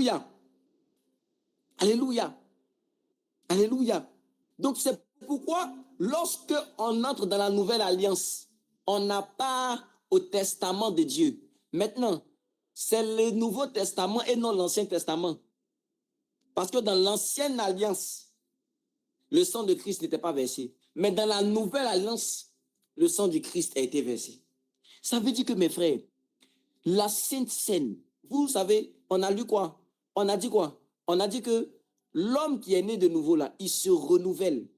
Alléluia. Alléluia. Alléluia. Donc c'est pourquoi lorsque on entre dans la nouvelle alliance, on n'a pas au testament de Dieu. Maintenant, c'est le Nouveau Testament et non l'Ancien Testament. Parce que dans l'Ancienne Alliance, le sang de Christ n'était pas versé. Mais dans la Nouvelle Alliance, le sang du Christ a été versé. Ça veut dire que, mes frères, la Sainte Seine, vous savez, on a lu quoi? On a dit quoi? On a dit que l'homme qui est né de nouveau là, il se renouvelle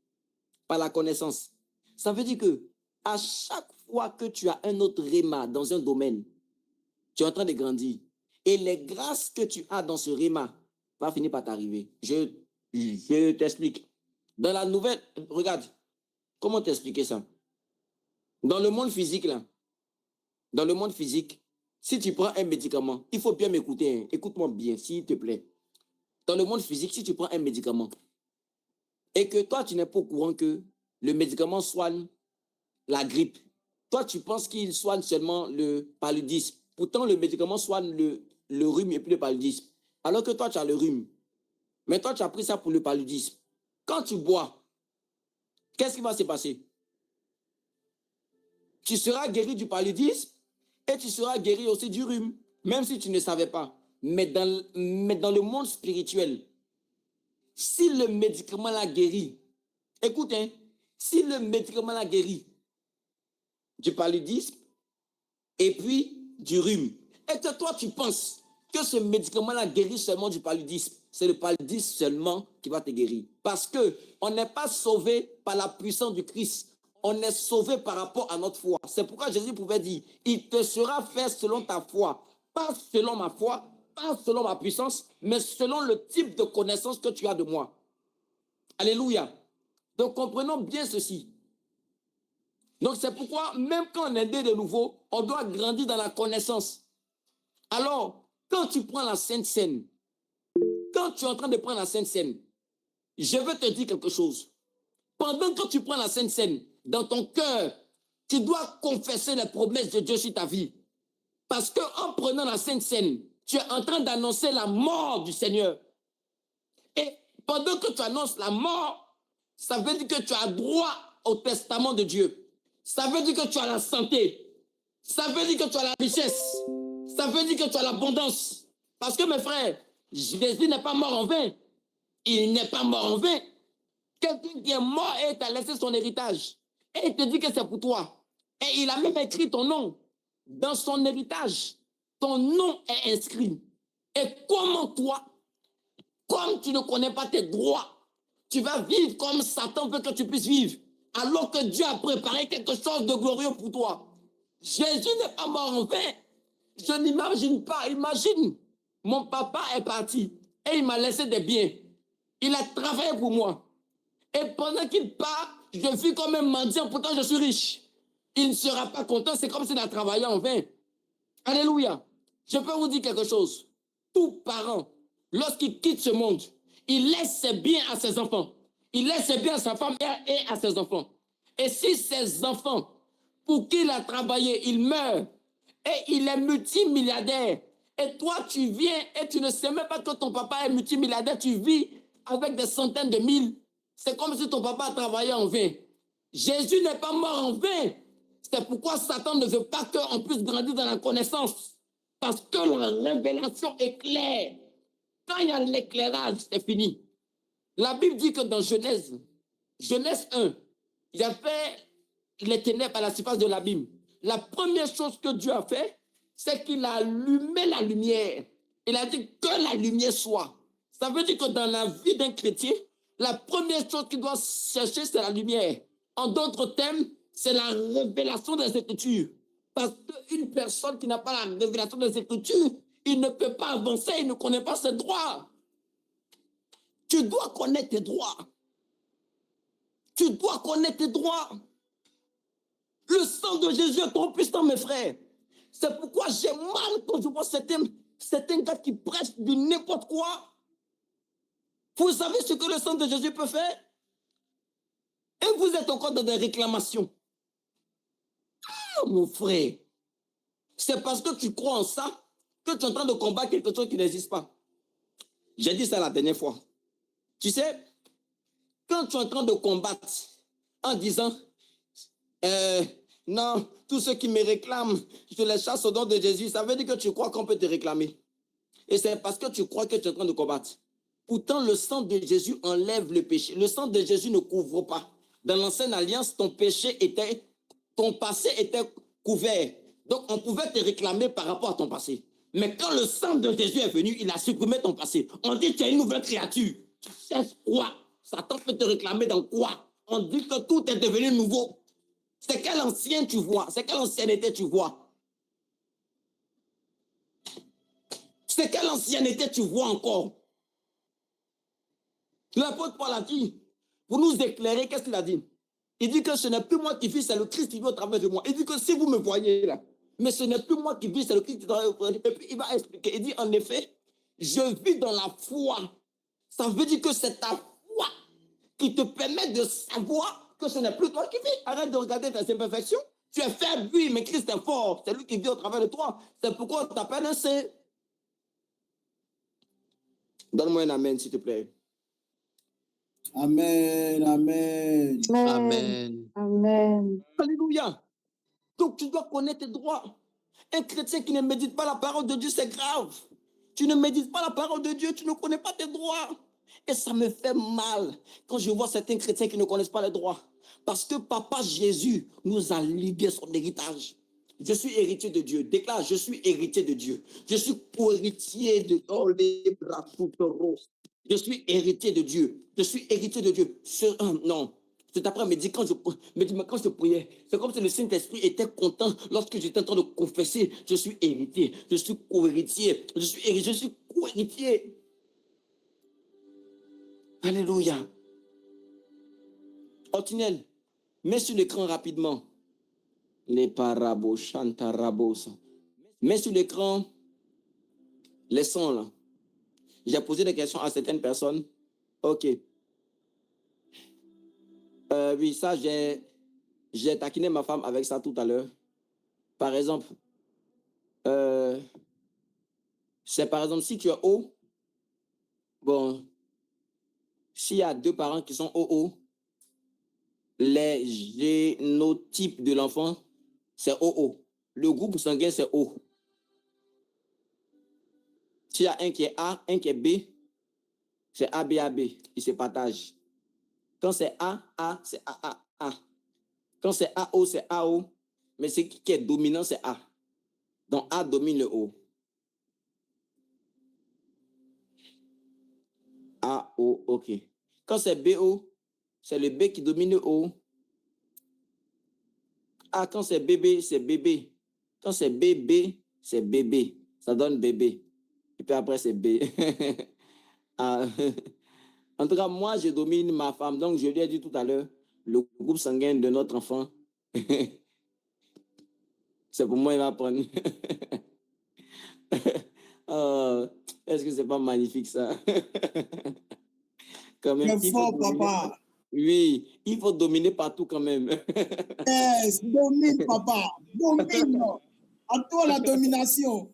par la connaissance. Ça veut dire que à chaque fois que tu as un autre réma dans un domaine, tu es en train de grandir. Et les grâces que tu as dans ce réma vont finir par t'arriver. Je t'explique. Dans la nouvelle, regarde, comment t'expliquer ça? Dans le monde physique, là, dans le monde physique, si tu prends un médicament, il faut bien m'écouter, hein. Écoute-moi bien, s'il te plaît. Dans le monde physique, si tu prends un médicament et que toi, tu n'es pas au courant que le médicament soigne la grippe, toi, tu penses qu'il soigne seulement le paludisme. Pourtant, le médicament soigne le rhume et puis le paludisme. Alors que toi, tu as le rhume. Mais toi, tu as pris ça pour le paludisme. Quand tu bois, qu'est-ce qui va se passer? Tu seras guéri du paludisme et tu seras guéri aussi du rhume, même si tu ne savais pas. Mais dans le monde spirituel, si le médicament l'a guéri, écoute, hein, si le médicament l'a guéri du paludisme et puis du rhume, et que toi tu penses que ce médicament-là guérit seulement du paludisme, c'est le paludisme seulement qui va te guérir. Parce qu'on n'est pas sauvé par la puissance du Christ. On est sauvé par rapport à notre foi. C'est pourquoi Jésus pouvait dire, il te sera fait selon ta foi. Pas selon ma foi, pas selon ma puissance, mais selon le type de connaissance que tu as de moi. Alléluia. Donc comprenons bien ceci. Donc c'est pourquoi, même quand on est né de nouveau, on doit grandir dans la connaissance. Alors, quand tu prends la Sainte Seine, quand tu es en train de prendre la Sainte Seine, je veux te dire quelque chose. Pendant que tu prends la Sainte Seine, dans ton cœur, tu dois confesser les promesses de Dieu sur ta vie. Parce qu'en prenant la Sainte Seine, tu es en train d'annoncer la mort du Seigneur. Et pendant que tu annonces la mort, ça veut dire que tu as droit au testament de Dieu. Ça veut dire que tu as la santé. Ça veut dire que tu as la richesse. Ça veut dire que tu as l'abondance. Parce que mes frères, Jésus n'est pas mort en vain. Il n'est pas mort en vain. Quelqu'un qui est mort et t'a laissé son héritage. Et il te dit que c'est pour toi. Et il a même écrit ton nom. Dans son héritage, ton nom est inscrit. Et comment toi, comme tu ne connais pas tes droits, tu vas vivre comme Satan veut que tu puisses vivre, alors que Dieu a préparé quelque chose de glorieux pour toi. Jésus n'est pas mort en vain. Je n'imagine pas, imagine, mon papa est parti et il m'a laissé des biens. Il a travaillé pour moi. Et pendant qu'il part, je vis comme un mendiant, pourtant je suis riche. Il ne sera pas content, c'est comme s'il a travaillé en vain. Alléluia. Je peux vous dire quelque chose. Tout parent, lorsqu'il quitte ce monde, il laisse ses biens à ses enfants. Il laisse ses biens à sa femme et à ses enfants. Et si ses enfants, pour qui il a travaillé, il meurt, et il est multimilliardaire, et toi tu viens et tu ne sais même pas que ton papa est multimilliardaire, tu vis avec des centaines de mille, c'est comme si ton papa a travaillé en vain. Jésus n'est pas mort en vain. C'est pourquoi Satan ne veut pas qu'on puisse grandir dans la connaissance. Parce que la révélation est claire. Quand il y a l'éclairage, c'est fini. La Bible dit que dans Genèse 1, il y avait les ténèbres à la surface de l'abîme. La première chose que Dieu a fait, c'est qu'il a allumé la lumière. Il a dit que la lumière soit. Ça veut dire que dans la vie d'un chrétien, la première chose qu'il doit chercher, c'est la lumière. En d'autres termes, c'est la révélation des Écritures. Parce qu'une personne qui n'a pas la révélation des Écritures, il ne peut pas avancer, il ne connaît pas ses droits. Tu dois connaître tes droits. Tu dois connaître tes droits. Le sang de Jésus est trop puissant, mes frères. C'est pourquoi j'ai mal quand je vois certains gars qui prêchent du n'importe quoi. Vous savez ce que le sang de Jésus peut faire? Et vous êtes encore dans des réclamations. Ah, mon frère, c'est parce que tu crois en ça que tu es en train de combattre quelque chose qui n'existe pas. J'ai dit ça la dernière fois. Tu sais, quand tu es en train de combattre en disant, non, tous ceux qui me réclament, je les chasse au nom de Jésus, ça veut dire que tu crois qu'on peut te réclamer. Et c'est parce que tu crois que tu es en train de combattre. Pourtant, le sang de Jésus enlève le péché. Le sang de Jésus ne couvre pas. Dans l'ancienne alliance, ton passé était couvert. Donc, on pouvait te réclamer par rapport à ton passé. Mais quand le sang de Jésus est venu, il a supprimé ton passé. On dit que tu es une nouvelle créature. Tu cherches quoi? Satan peut te réclamer dans quoi? On dit que tout est devenu nouveau. C'est quel ancien tu vois? C'est quelle ancienneté tu vois? C'est quelle ancienneté tu vois encore? L'apôtre Paul a dit, pour nous éclairer, qu'est-ce qu'il a dit? Il dit que ce n'est plus moi qui vis, c'est le Christ qui vit au travers de moi. Il dit que si vous me voyez là, mais ce n'est plus moi qui vis, c'est le Christ qui vit au travers de moi. Et puis il va expliquer. Il dit en effet, je vis dans la foi. Ça veut dire que c'est ta foi qui te permet de savoir que ce n'est plus toi qui vis. Arrête de regarder tes imperfections. Tu es faible, oui, mais Christ est fort. C'est lui qui vit au travers de toi. C'est pourquoi on t'appelle un saint. Donne-moi un amen, s'il te plaît. Amen, amen. Amen. Amen. Alléluia. Donc tu dois connaître tes droits. Un chrétien qui ne médite pas la parole de Dieu, c'est grave. Tu ne médites pas la parole de Dieu, tu ne connais pas tes droits. Et ça me fait mal quand je vois certains chrétiens qui ne connaissent pas les droits. Parce que Papa Jésus nous a légué son héritage. Je suis héritier de Dieu. Déclare, je suis héritier de Dieu. Je suis co-héritier de... Oh, les bras je suis héritier de Dieu. Je suis héritier de Dieu. Non. Cet après-midi, quand je priais, c'est comme si le Saint-Esprit était content lorsque j'étais en train de confesser. Je suis héritier. Je suis co-héritier. Je suis co-héritier. Alléluia. Otinel, mets sur l'écran rapidement. Les parabos, chantarabos. Mets sur l'écran les sons là. J'ai posé des questions à certaines personnes. Ok. Oui, ça, j'ai taquiné ma femme avec ça tout à l'heure. Par exemple, c'est par exemple si tu es haut, bon, s'il y a deux parents qui sont haut, les génotypes de l'enfant, c'est OO. Le groupe sanguin, c'est O. S'il y a un qui est A, un qui est B, c'est ABAB. Ils se partagent. Quand c'est A, c'est A. Quand c'est AO, c'est AO. Mais ce qui est dominant, c'est A. Donc A domine le O. AO, ok. Quand c'est BO, c'est le B qui domine le O. Ah, quand c'est bébé, c'est bébé. Quand c'est bébé, c'est bébé. Ça donne bébé. Et puis après, c'est B. Ah. En tout cas, moi, je domine ma femme. Donc, je lui ai dit tout à l'heure, le groupe sanguin de notre enfant, c'est pour moi, il va prendre. Est-ce que c'est pas magnifique, ça? Quand même, C'est fort, papa. Oui, il faut dominer partout quand même. Yes, domine, papa. Domine. À toi, la domination.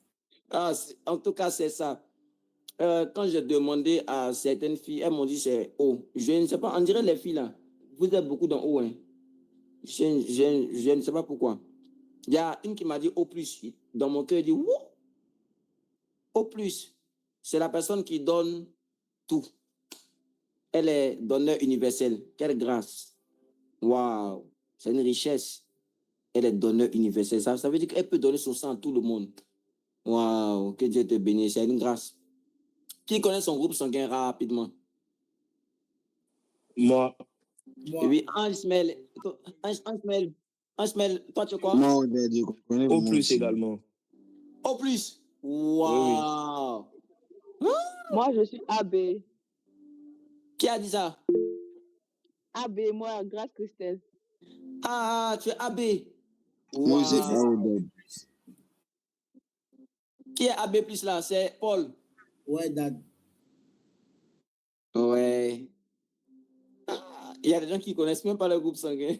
Ah, en tout cas, c'est ça. Quand j'ai demandé à certaines filles, elles m'ont dit c'est O. Je ne sais pas, on dirait les filles là. Vous êtes beaucoup dans O. Hein. Je ne sais pas pourquoi. Il y a une qui m'a dit O+. Dans mon cœur, il dit wow. O+. C'est la personne qui donne tout. Elle est donneur universel. Quelle grâce. Waouh. C'est une richesse. Elle est donneur universel. Ça veut dire qu'elle peut donner son sang à tout le monde. Waouh. Que Dieu te bénisse. C'est une grâce. Qui connaît son groupe sanguin rapidement? Moi. Oui, Ange-Mel, toi tu es quoi? Moi, je connais Au plus également. Au plus. Waouh. Oui. Moi, je suis AB. Qui a dit ça? AB, moi, Grâce Christelle. Ah, tu es AB. Moi, c'est Wow. Qui est AB plus là? C'est Paul. Ouais, dad. Ouais. Ah, il y a des gens qui ne connaissent même pas le groupe sanguin.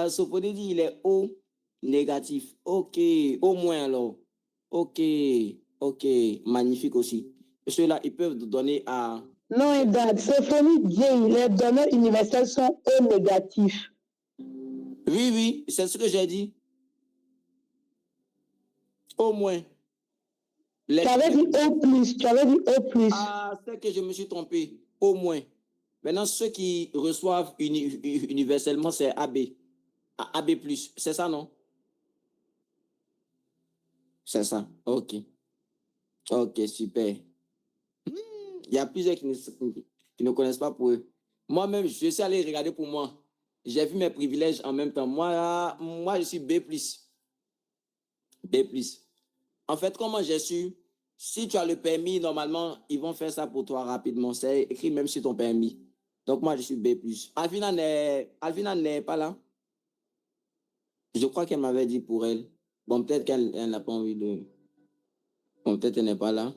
Sophonie dit il est O négatif. Ok, au moins alors. Ok, ok, magnifique aussi. Ceux-là, ils peuvent donner à... Non, Edad, Sophonie dit, les donneurs universels sont E négatifs. Oui, oui, c'est ce que j'ai dit. Au moins. Tu avais dit O+, tu avais dit O+. Ah, c'est que je me suis trompé. Au moins. Maintenant, ceux qui reçoivent universellement, c'est AB. AB+. C'est ça, non? C'est ça. OK. OK, super. Il y a plusieurs qui ne connaissent pas pour eux. Moi-même, je suis allé regarder pour moi. J'ai vu mes privilèges en même temps. Moi, je suis B+. B+. En fait, comment j'ai su? Si tu as le permis, normalement, ils vont faire ça pour toi rapidement. C'est écrit même sur ton permis. Donc, moi, je suis B+. Alvina n'est pas là. Je crois qu'elle m'avait dit pour elle. Bon, peut-être qu'elle n'a pas envie de... Bon, peut-être qu'elle n'est pas là.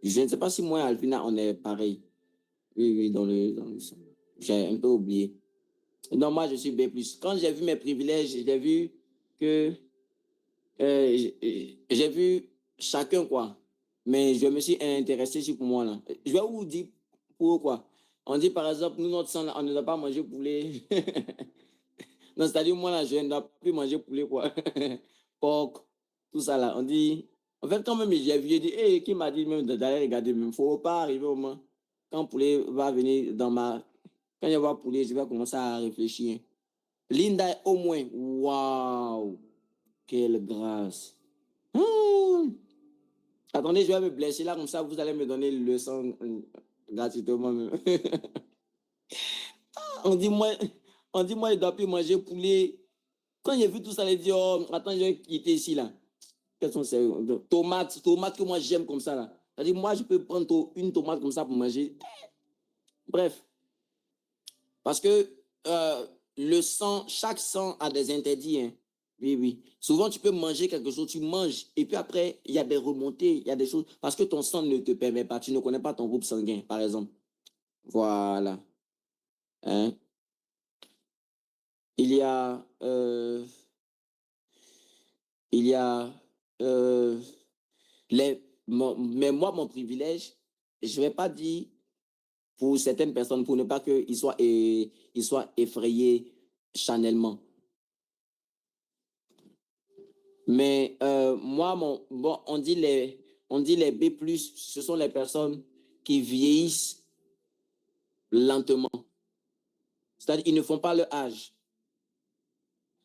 Je ne sais pas si moi et Alvina, on est pareil. Oui, oui, j'ai un peu oublié. Non, moi, je suis B+. Quand j'ai vu mes privilèges, j'ai vu que... j'ai vu chacun, quoi. Mais je me suis intéressé sur pour moi, là. Je vais vous dire pourquoi. On dit, par exemple, nous, notre sang, là, on ne doit pas manger poulet. Non, c'est-à-dire, moi, là, je ne dois plus manger poulet, quoi. Porc, tout ça, là. On dit... En fait, quand même, j'ai vu, j'ai dit, hey, qui m'a dit même d'aller regarder, il ne faut pas arriver au moins. Quand poulet va venir dans ma... Quand je vois poulet, je vais commencer à réfléchir. Linda, au moins, waouh, quelle grâce. Attendez, je vais me blesser là, comme ça, vous allez me donner le leçon gratuitement. on dit, moi, il ne doit plus manger poulet. Quand j'ai vu tout ça, j'ai dit, oh, attends, je vais quitter ici, là. Quelles sont ces tomates que moi j'aime comme ça, là. C'est-à-dire, moi, je peux prendre une tomate comme ça pour manger. Bref. Parce que le sang, chaque sang a des interdits. Hein. Oui, oui. Souvent, tu peux manger quelque chose, tu manges, et puis après, il y a des remontées, il y a des choses, parce que ton sang ne te permet pas, tu ne connais pas ton groupe sanguin, par exemple. Voilà. Hein? Il y a, il y a mais moi, mon privilège, je ne vais pas dire pour certaines personnes, pour ne pas qu'ils soient effrayés charnellement. Mais moi, bon, on dit les B+, ce sont les personnes qui vieillissent lentement. C'est-à-dire qu'ils ne font pas leur âge.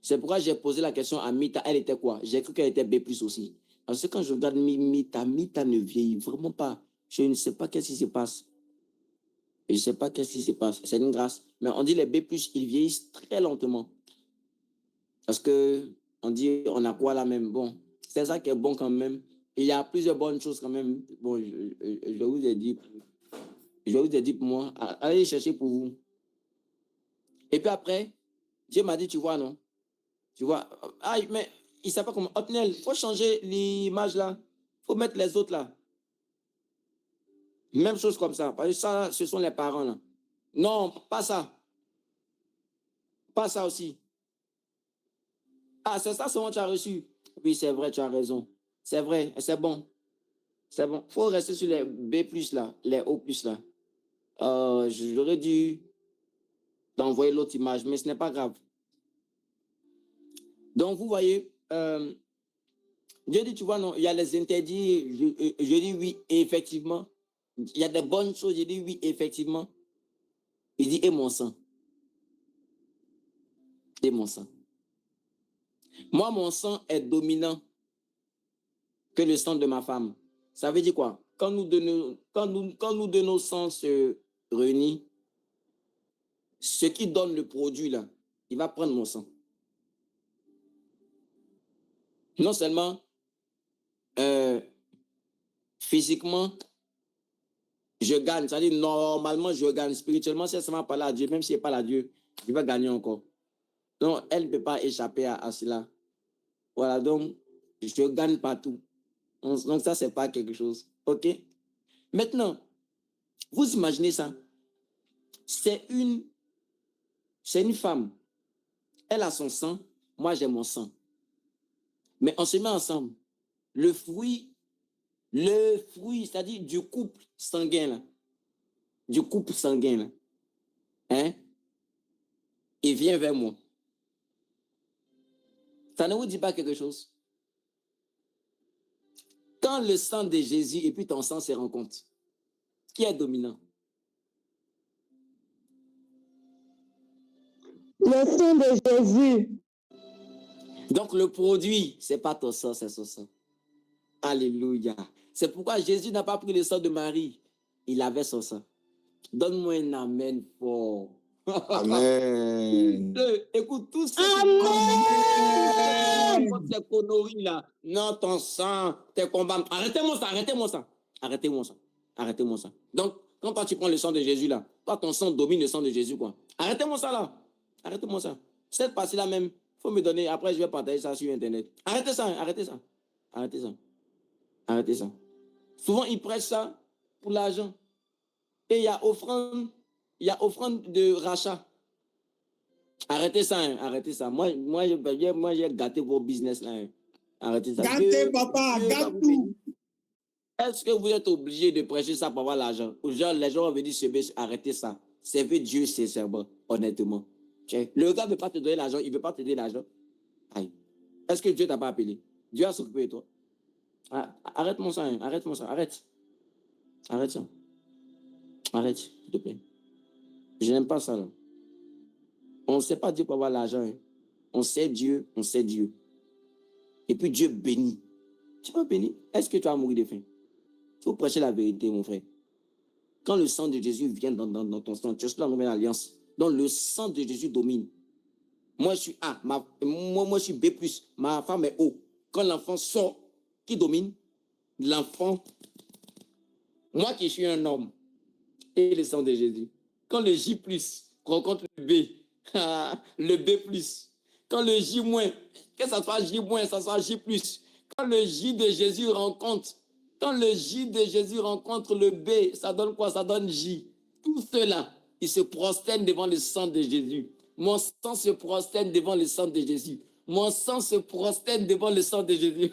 C'est pourquoi j'ai posé la question à Mita. Elle était quoi? J'ai cru qu'elle était B+ aussi. Parce que quand je regarde Mita ne vieillit vraiment pas. Je ne sais pas qu'est-ce qui se passe. Je ne sais pas qu'est-ce qui se passe. C'est une grâce. Mais on dit les B+, ils vieillissent très lentement. Parce que on dit, on a quoi là même? Bon, c'est ça qui est bon quand même. Il y a plusieurs bonnes choses quand même. Bon, je vous ai dit pour moi, allez chercher pour vous. Et puis après, Dieu m'a dit, tu vois, non? Tu vois, ah, mais il ne sait pas comment. Otnel, il faut changer l'image là. Il faut mettre les autres là. Même chose comme ça. Parce que ça, ce sont les parents là. Non, pas ça. Pas ça aussi. Ah, c'est ça, c'est ce que tu as reçu. Oui, c'est vrai, tu as raison. C'est vrai, c'est bon. C'est bon. Il faut rester sur les B+, là, les O+, là. J'aurais dû t'envoyer l'autre image, mais ce n'est pas grave. Donc, vous voyez, je dis, tu vois, non, il y a les interdits. Je dis oui, effectivement. Il y a des bonnes choses, je dis oui, effectivement. Il dit, et mon sang. Et mon sang. Moi, mon sang est dominant que le sang de ma femme. Ça veut dire quoi? Quand nous de nos sangs se réunissent, ce qui donne le produit, là, il va prendre mon sang. Non seulement physiquement, je gagne. C'est-à-dire, normalement, je gagne. Spirituellement, si elle ne pas à Dieu, même si elle n'est pas à Dieu, il va gagner encore. Donc, elle ne peut pas échapper à cela. Voilà, donc, je gagne partout. Donc, ça, ce n'est pas quelque chose. OK? Maintenant, vous imaginez ça. C'est une femme. Elle a son sang. Moi, j'ai mon sang. Mais on se met ensemble. le fruit, c'est-à-dire du couple sanguin, là. Du couple sanguin, là. Hein? Il vient vers moi. Ça ne vous dit pas quelque chose? Quand le sang de Jésus et puis ton sang se rencontrent, qui est dominant? Le sang de Jésus. Donc le produit, ce n'est pas ton sang, c'est son sang. Alléluia. C'est pourquoi Jésus n'a pas pris le sang de Marie. Il avait son sang. Donne-moi un amen fort. Amen. Écoute, tout ça. Amen. Ces conneries là. Non, ton sang, tes combats. Arrêtez-moi ça, arrêtez-moi ça. Arrêtez-moi ça. Arrêtez-moi ça. Donc, quand toi tu prends le sang de Jésus là, toi ton sang domine le sang de Jésus quoi. Arrêtez-moi ça là. Arrêtez-moi ça. Cette partie-là même, il faut me donner. Après, je vais partager ça sur Internet. Arrêtez ça, arrêtez ça. Arrêtez ça. Arrêtez ça. Souvent, ils prêchent ça pour l'argent. Et il y a offrande de rachat. Arrêtez ça, hein, arrêtez ça. Moi, j'ai gâté vos business là. Hein. Arrêtez ça. Gâtez, papa, gâte tout. Est-ce que vous êtes obligé de prêcher ça pour avoir l'argent? Genre, les gens vont venir se baisser, arrêtez ça. Servez Dieu, c'est servant, honnêtement. Le gars ne veut pas te donner l'argent, il ne veut pas te donner l'argent. Est-ce que Dieu ne t'a pas appelé? Dieu a s'occupé de toi. Arrête-moi ça, hein, arrête-moi ça, arrête. Arrête ça. Arrête, s'il te plaît. Je n'aime pas ça, là. On ne sait pas Dieu pour avoir l'argent. Hein. On sait Dieu, on sait Dieu. Et puis Dieu bénit. Tu vas bénir. Est-ce que tu vas mourir de faim? Il faut prêcher la vérité, mon frère. Quand le sang de Jésus vient dans ton sang, tu es sur la nouvelle alliance. Donc le sang de Jésus domine. Moi, je suis A. Moi, je suis B+. Ma femme est O. Quand l'enfant sort, qui domine? L'enfant. Moi qui suis un homme. Et le sang de Jésus. Quand le J+ rencontre le B, le B+. Quand le J-, que ça soit J-, ça soit J+. Quand le J de Jésus rencontre, le B, ça donne quoi? Ça donne J. Tout cela, ils se prosternent devant le sang de Jésus. Mon sang se prosterne devant le sang de Jésus. Mon sang se prosterne devant le sang de Jésus.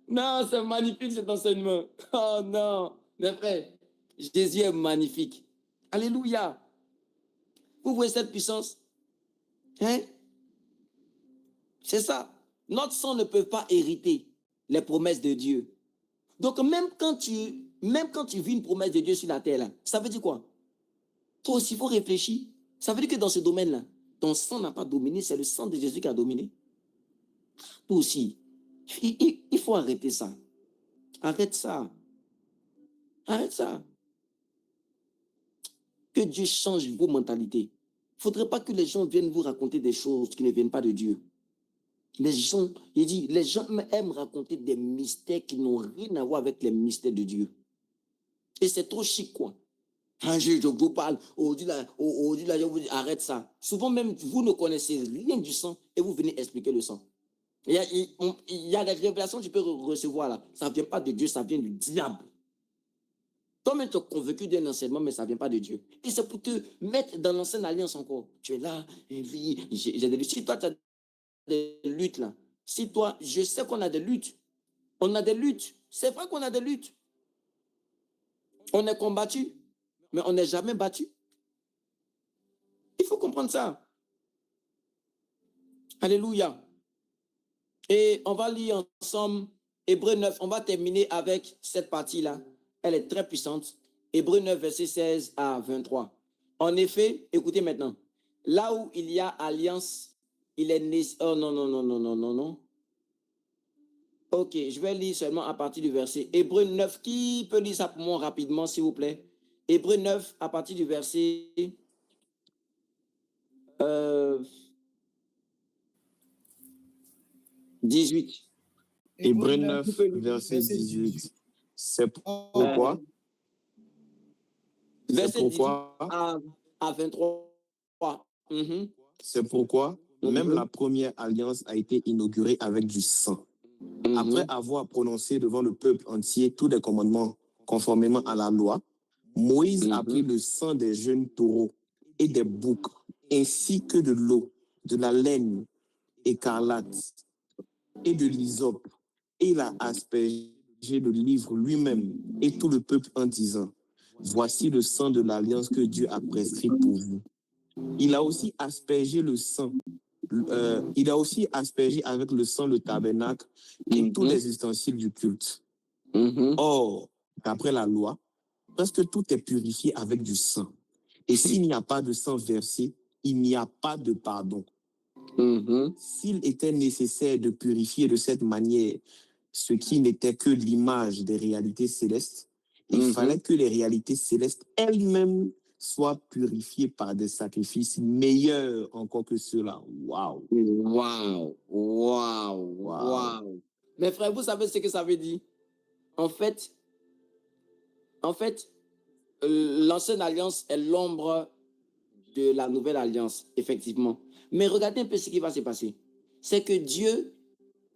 Non, c'est magnifique cet enseignement. Oh non, mes frères, Jésus est magnifique. Alléluia. Vous voyez cette puissance? Hein? C'est ça. Notre sang ne peut pas hériter les promesses de Dieu. Donc, même quand tu vis une promesse de Dieu sur la terre, là, ça veut dire quoi? Toi aussi, il faut réfléchir. Ça veut dire que dans ce domaine-là, ton sang n'a pas dominé, c'est le sang de Jésus qui a dominé. Toi aussi, il faut arrêter ça. Arrête ça. Arrête ça. Que Dieu change vos mentalités. Il ne faudrait pas que les gens viennent vous raconter des choses qui ne viennent pas de Dieu. Les gens aiment raconter des mystères qui n'ont rien à voir avec les mystères de Dieu. Et c'est trop chic, quoi. Je vous parle, aujourd'hui, je vous dis, arrête ça. Souvent même, vous ne connaissez rien du sang et vous venez expliquer le sang. Il y a des révélations que tu peux recevoir là. Ça ne vient pas de Dieu, ça vient du diable. Toi-même, tu es convaincu d'un enseignement, mais ça ne vient pas de Dieu. Et c'est pour te mettre dans l'ancienne alliance encore. Tu es là, j'ai des luttes. Si toi, tu as des luttes là, je sais qu'on a des luttes. On a des luttes. C'est vrai qu'on a des luttes. On est combattu, mais on n'est jamais battu. Il faut comprendre ça. Alléluia. Et on va lire ensemble Hébreux 9. On va terminer avec cette partie-là. Elle est très puissante. Hébreux 9, verset 16 à 23. En effet, écoutez maintenant. Là où il y a alliance, il est né... Oh non. Ok, je vais lire seulement à partir du verset. Hébreux 9, qui peut lire ça pour moi rapidement, s'il vous plaît? Hébreux 9, à partir du verset... 18. Hébreux 9, verset 18. C'est pourquoi? Verset 18 à 23. C'est pourquoi même la première alliance a été inaugurée avec du sang. Après avoir prononcé devant le peuple entier tous les commandements conformément à la loi, Moïse a pris le sang des jeunes taureaux et des boucs, ainsi que de l'eau, de la laine écarlate et de l'hysope. Et il a aspergé le livre lui-même et tout le peuple en disant, voici le sang de l'alliance que Dieu a prescrit pour vous. Il a aussi aspergé le sang. Il a aussi aspergé avec le sang le tabernacle et tous les ustensiles du culte. Or, d'après la loi, presque tout est purifié avec du sang. Et s'il n'y a pas de sang versé, il n'y a pas de pardon. S'il était nécessaire de purifier de cette manière ce qui n'était que l'image des réalités célestes, il fallait que les réalités célestes elles-mêmes soient purifiées par des sacrifices meilleurs encore que ceux-là. Waouh! Waouh! Waouh! Waouh! Mes frères, vous savez ce que ça veut dire? En fait, l'ancienne alliance est l'ombre de la nouvelle alliance, effectivement. Mais regardez un peu ce qui va se passer. C'est que Dieu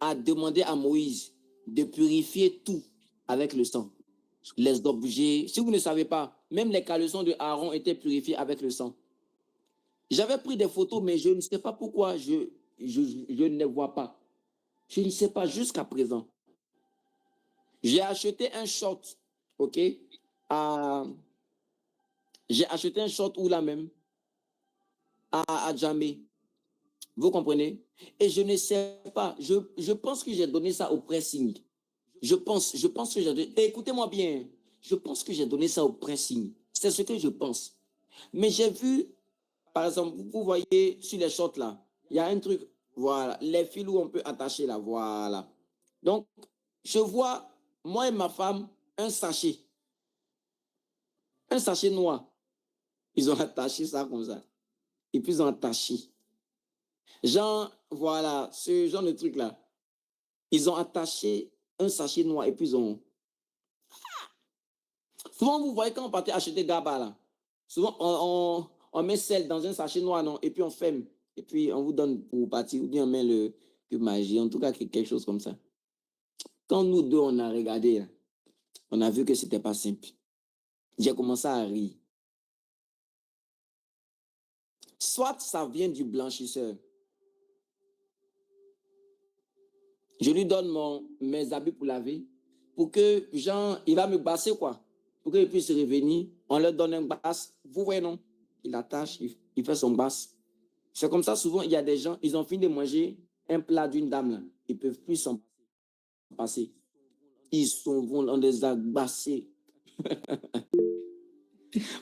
a demandé à Moïse de purifier tout avec le sang. Les objets, si vous ne savez pas, même les caleçons de Aaron étaient purifiés avec le sang. J'avais pris des photos, mais je ne sais pas pourquoi je ne les vois pas. Je ne sais pas jusqu'à présent. J'ai acheté un short, ok? J'ai acheté un short où là même, à Djamé. Vous comprenez? Et je ne sais pas, je pense que j'ai donné ça au pressing. Je pense que j'ai donné... Écoutez-moi bien, je pense que j'ai donné ça au pressing. C'est ce que je pense. Mais j'ai vu, par exemple, vous voyez sur les shorts là, il y a un truc, voilà, les fils où on peut attacher là, voilà. Donc, je vois, moi et ma femme, un sachet noir. Ils ont attaché ça comme ça. Et puis ils ont attaché. Genre, voilà, ce genre de truc là. Ils ont attaché un sachet noir et puis ils ont... Souvent, vous voyez quand on partait acheter Gaba là, souvent on met sel dans un sachet noir, non, et puis on ferme. Et puis on vous donne pour partir, ou bien on met le magie, en tout cas quelque chose comme ça. Quand nous deux, on a regardé, là, on a vu que c'était pas simple. J'ai commencé à rire. Soit ça vient du blanchisseur. Je lui donne mes habits pour laver, pour que, genre, il va me basser, quoi. Pour qu'il puisse revenir, on leur donne un basse. Vous voyez, non? Il attache, il fait son basse. C'est comme ça, souvent, il y a des gens, ils ont fini de manger un plat d'une dame, là. Ils ne peuvent plus s'en passer. Ils vont, on les a bassés.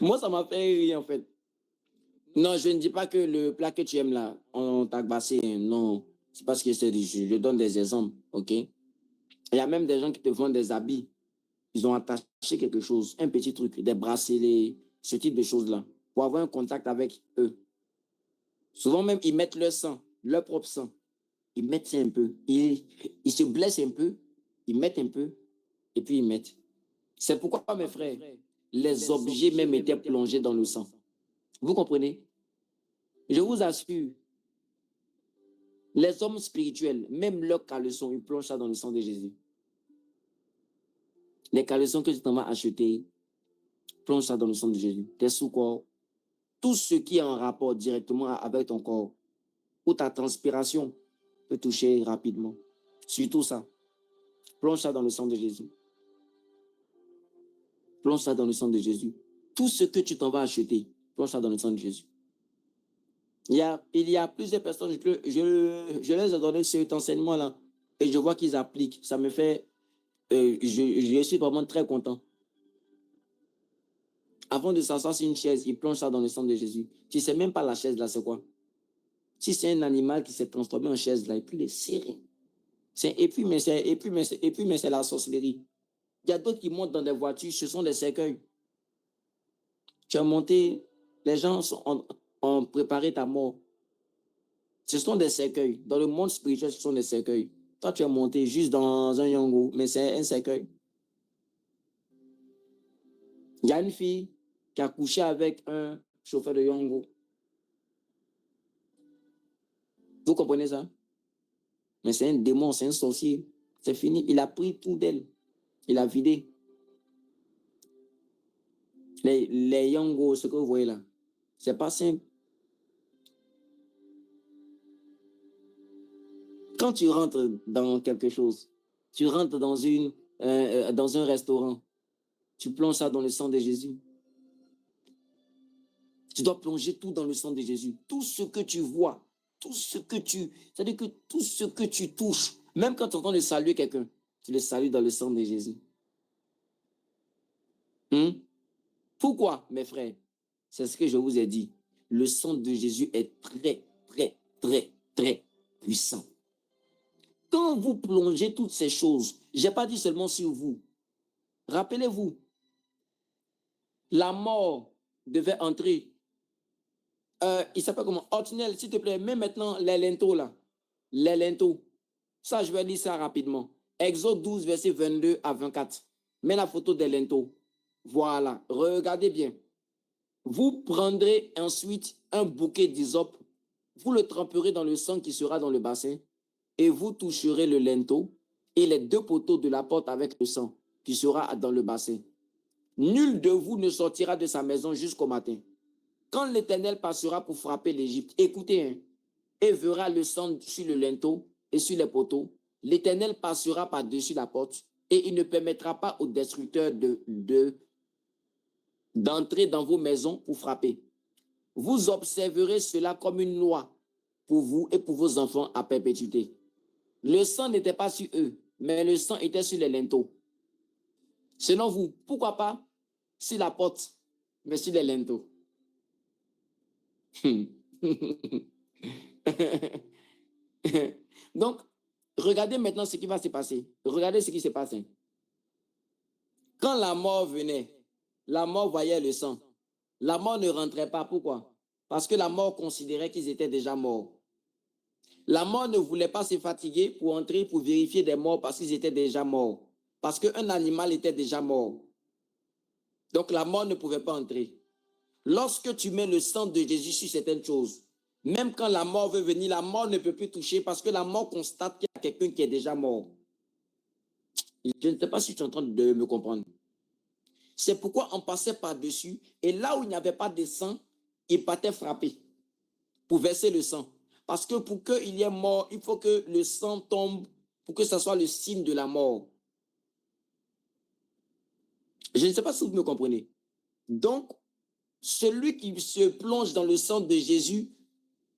Moi, ça m'a fait rire, en fait. Non, je ne dis pas que le plat que tu aimes, là, on t'a bassé. Non, c'est parce que je donne des exemples, OK? Il y a même des gens qui te vendent des habits. Ils ont attaché quelque chose, un petit truc, des bracelets, ce type de choses-là, pour avoir un contact avec eux. Souvent même, ils mettent leur sang, leur propre sang. Ils mettent ça un peu. Ils se blessent un peu, ils mettent un peu, et puis ils mettent. C'est pourquoi, mes frères, les objets même étaient plongés dans le sang. Vous comprenez? Je vous assure, les hommes spirituels, même leurs caleçons, ils plongent ça dans le sang de Jésus. Les caleçons que tu t'en vas acheter, plonge ça dans le sang de Jésus. Tes sous-corps, tout ce qui est en rapport directement avec ton corps, ou ta transpiration peut toucher rapidement. Surtout ça. Plonge ça dans le sang de Jésus. Plonge ça dans le sang de Jésus. Tout ce que tu t'en vas acheter, plonge ça dans le sang de Jésus. Il y a plusieurs personnes, je les ai donné cet enseignement-là et je vois qu'ils appliquent. Ça me fait, je suis vraiment très content. Avant de s'asseoir sur une chaise, ils plongent ça dans le sang de Jésus. Tu ne sais même pas la chaise là, c'est quoi? Si c'est un animal qui s'est transformé en chaise là, et puis les serrer. Et puis, mais c'est la sorcellerie. Il y a d'autres qui montent dans des voitures, ce sont des cercueils. Tu as monté, les gens ont préparé ta mort. Ce sont des cercueils. Dans le monde spirituel, ce sont des cercueils. Toi, tu es monté juste dans un yango, mais c'est un cercueil. Il y a une fille qui a couché avec un chauffeur de yango. Vous comprenez ça? Mais c'est un démon, c'est un sorcier. C'est fini. Il a pris tout d'elle. Il a vidé. Les yangos, ce que vous voyez là, c'est pas simple. Quand tu rentres dans quelque chose, tu rentres dans un restaurant, tu plonges ça dans le sang de Jésus. Tu dois plonger tout dans le sang de Jésus. Tout ce que tu vois, c'est-à-dire que tout ce que tu touches, même quand tu entends de saluer quelqu'un, tu le salues dans le sang de Jésus. Pourquoi, mes frères? C'est ce que je vous ai dit. Le sang de Jésus est très, très, très, très puissant. Quand vous plongez toutes ces choses, je n'ai pas dit seulement sur vous. Rappelez-vous, la mort devait entrer. Il s'appelle comment? Ortinel, s'il te plaît, mets maintenant les linteaux là. Les linteaux. Ça, je vais lire ça rapidement. Exode 12, verset 22 à 24. Mets la photo des linteaux. Voilà. Regardez bien. Vous prendrez ensuite un bouquet d'hysope. Vous le tremperez dans le sang qui sera dans le bassin. Et vous toucherez le linteau et les 2 poteaux de la porte avec le sang qui sera dans le bassin. Nul de vous ne sortira de sa maison jusqu'au matin. Quand l'Éternel passera pour frapper l'Égypte, écoutez, et verra le sang sur le linteau et sur les poteaux, l'Éternel passera par-dessus la porte et il ne permettra pas aux destructeurs d'entrer dans vos maisons pour frapper. Vous observerez cela comme une loi pour vous et pour vos enfants à perpétuité. Le sang n'était pas sur eux, mais le sang était sur les linteaux. Selon vous, pourquoi pas sur la porte, mais sur les linteaux? Donc, regardez maintenant ce qui va se passer. Regardez ce qui se passe. Quand la mort venait, la mort voyait le sang. La mort ne rentrait pas. Pourquoi? Parce que la mort considérait qu'ils étaient déjà morts. La mort ne voulait pas se fatiguer pour entrer, pour vérifier des morts parce qu'ils étaient déjà morts. Parce qu'un animal était déjà mort. Donc la mort ne pouvait pas entrer. Lorsque tu mets le sang de Jésus sur certaines choses, même quand la mort veut venir, la mort ne peut plus toucher parce que la mort constate qu'il y a quelqu'un qui est déjà mort. Je ne sais pas si tu es en train de me comprendre. C'est pourquoi on passait par-dessus et là où il n'y avait pas de sang, il partait frapper pour verser le sang. Parce que pour qu'il y ait mort, il faut que le sang tombe pour que ce soit le signe de la mort. Je ne sais pas si vous me comprenez. Donc, celui qui se plonge dans le sang de Jésus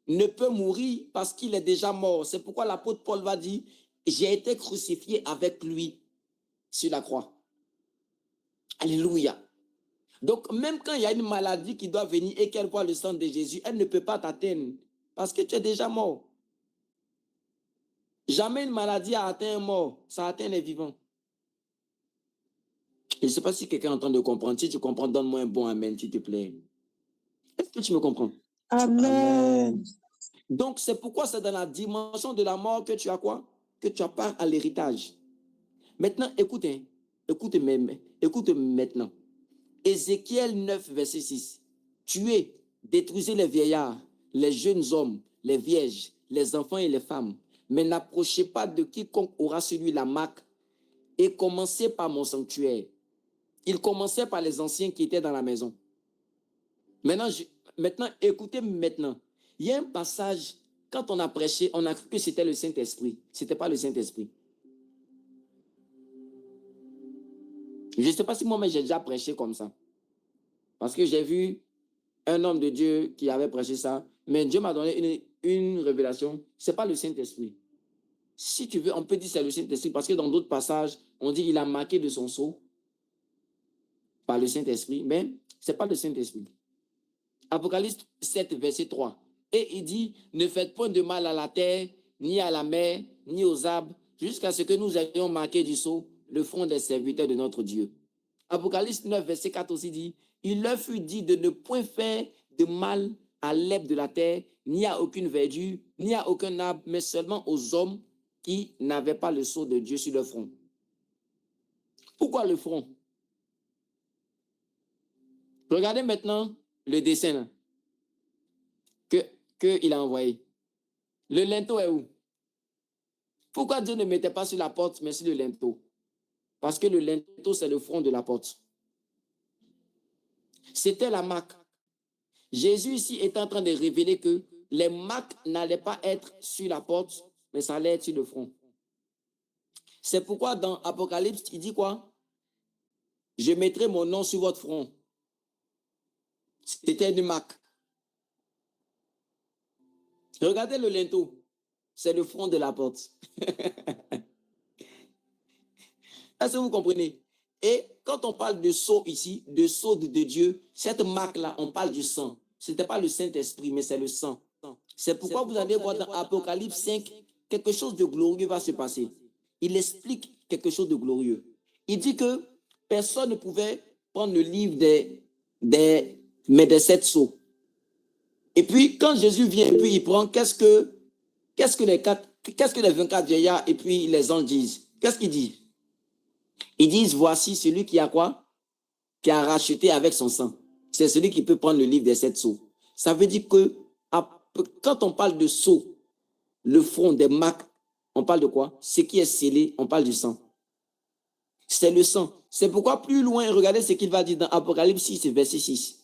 ne peut mourir parce qu'il est déjà mort. C'est pourquoi l'apôtre Paul va dire, j'ai été crucifié avec lui sur la croix. Alléluia. Donc, même quand il y a une maladie qui doit venir et qu'elle voit le sang de Jésus, elle ne peut pas t'atteindre parce que tu es déjà mort. Jamais une maladie a atteint un mort, ça atteint les vivants. Je ne sais pas si quelqu'un est en train de comprendre. Si tu comprends, donne-moi un bon amen, s'il te plaît. Est-ce que tu me comprends? Amen. Donc, c'est pourquoi c'est dans la dimension de la mort que tu as quoi? Que tu as part à l'héritage. Maintenant, écoute maintenant. Ézéchiel 9, verset 6. Tuez, détruisez les vieillards, les jeunes hommes, les vierges, les enfants et les femmes, mais n'approchez pas de quiconque aura sur lui la marque et commencez par mon sanctuaire. Il commençait par les anciens qui étaient dans la maison. Maintenant, écoutez maintenant. Il y a un passage, quand on a prêché, on a cru que c'était le Saint-Esprit. Ce n'était pas le Saint-Esprit. Je ne sais pas si moi-même j'ai déjà prêché comme ça. Parce que j'ai vu un homme de Dieu qui avait prêché ça, mais Dieu m'a donné une révélation. Ce n'est pas le Saint-Esprit. Si tu veux, on peut dire que c'est le Saint-Esprit, parce que dans d'autres passages, on dit qu'il a marqué de son sceau par le Saint-Esprit, mais ce n'est pas le Saint-Esprit. Apocalypse 7, verset 3. Et il dit, ne faites point de mal à la terre, ni à la mer, ni aux arbres, jusqu'à ce que nous ayons marqué du sceau le front des serviteurs de notre Dieu. Apocalypse 9, verset 4 aussi dit, il leur fut dit de ne point faire de mal à l'herbe de la terre, ni à aucune verdure, ni à aucun arbre, mais seulement aux hommes qui n'avaient pas le sceau de Dieu sur leur front. Pourquoi le front? Regardez maintenant le dessin qu'il a envoyé. Le linteau est où? Pourquoi Dieu ne mettait pas sur la porte, mais sur le linteau? Parce que le linteau, c'est le front de la porte. C'était la marque. Jésus ici est en train de révéler que les marques n'allaient pas être sur la porte, mais ça allait être sur le front. C'est pourquoi dans Apocalypse, il dit quoi? Je mettrai mon nom sur votre front. C'était une marque. Regardez le linteau. C'est le front de la porte. Est-ce que vous comprenez? Et quand on parle de sceau ici, de sceau de Dieu, cette marque-là, on parle du sang. Ce n'était pas le Saint-Esprit, mais c'est le sang. C'est pourquoi vous allez voir dans Apocalypse 5, quelque chose de glorieux va se passer. Il explique quelque chose de glorieux. Il dit que personne ne pouvait prendre le livre des 7 sceaux. Et puis, quand Jésus vient, et puis il prend, qu'est-ce que les 24 vieillards et puis les anges disent? Qu'est-ce qu'ils disent? Ils disent, voici celui qui a quoi? Qui a racheté avec son sang. C'est celui qui peut prendre le livre des 7 sceaux. Ça veut dire que quand on parle de sceau, le front des marques, on parle de quoi? Ce qui est scellé, on parle du sang. C'est le sang. C'est pourquoi plus loin, regardez ce qu'il va dire dans Apocalypse 6, verset 6.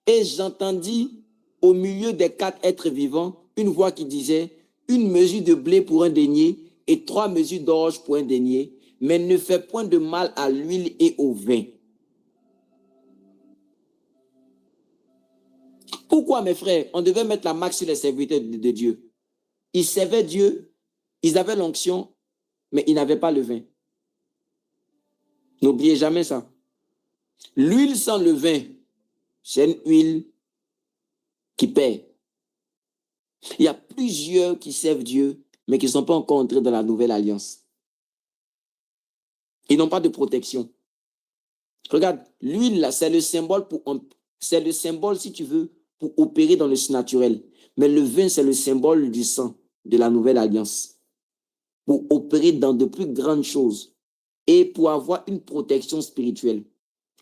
Et j'entendis au milieu des 4 êtres vivants une voix qui disait, une mesure de blé pour un denier et 3 mesures d'orge pour un denier, mais ne fais point de mal à l'huile et au vin. Pourquoi, mes frères, on devait mettre la marque sur les serviteurs de Dieu? Ils servaient Dieu, ils avaient l'onction, mais ils n'avaient pas le vin. N'oubliez jamais ça. L'huile sans le vin, c'est une huile qui perd. Il y a plusieurs qui servent Dieu, mais qui ne sont pas encore entrés dans la nouvelle alliance. Ils n'ont pas de protection. Regarde, l'huile, là, c'est le symbole si tu veux, pour opérer dans le surnaturel. Mais le vin, c'est le symbole du sang, de la nouvelle alliance. Pour opérer dans de plus grandes choses et pour avoir une protection spirituelle.